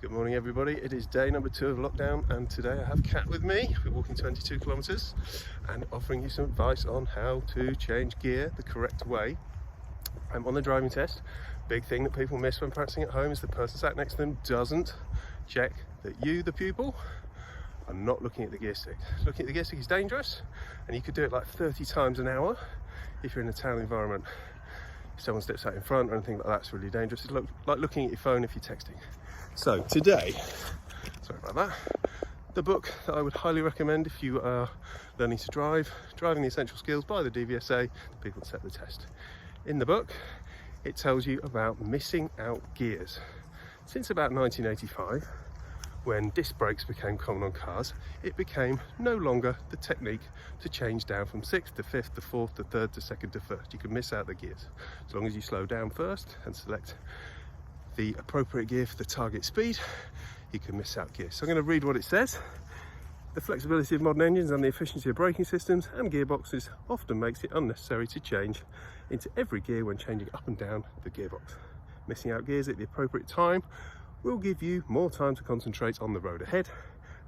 Good morning everybody, it is day number 2 of lockdown and today I have Kat with me. We're walking 22 kilometres and offering you some advice on how to change gear the correct way. I'm on the driving test. Big thing that people miss when practicing at home is the person sat next to them doesn't check that you, the pupil, are not looking at the gear stick. Looking at the gear stick is dangerous and you could do it like 30 times an hour if you're in a town environment. If someone steps out in front or anything like that's really dangerous. It's like looking at your phone if you're texting. So today, sorry about that, the book that I would highly recommend if you are learning to drive, Driving the Essential Skills by the DVSA, the people that set the test. In the book, it tells you about missing out gears. Since about 1985, when disc brakes became common on cars, it became no longer the technique to change down from 6th to 5th to 4th to 3rd to 2nd to 1st. You can miss out the gears. As long as you slow down first and select the appropriate gear for the target speed, you can miss out gears. So I'm going to read what it says. The flexibility of modern engines and the efficiency of braking systems and gearboxes often makes it unnecessary to change into every gear when changing up and down the gearbox. Missing out gears at the appropriate time will give you more time to concentrate on the road ahead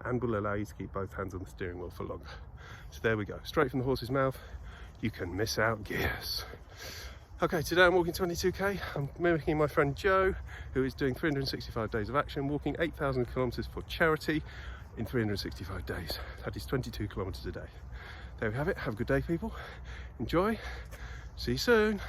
and will allow you to keep both hands on the steering wheel for longer. So there we go, straight from the horse's mouth, you can miss out gears. Okay, today I'm walking 22k. I'm mimicking my friend Joe, who is doing 365 days of action, walking 8,000 kilometers for charity in 365 days. That is 22 kilometers a day. There we have it. Have a good day, people. Enjoy. See you soon.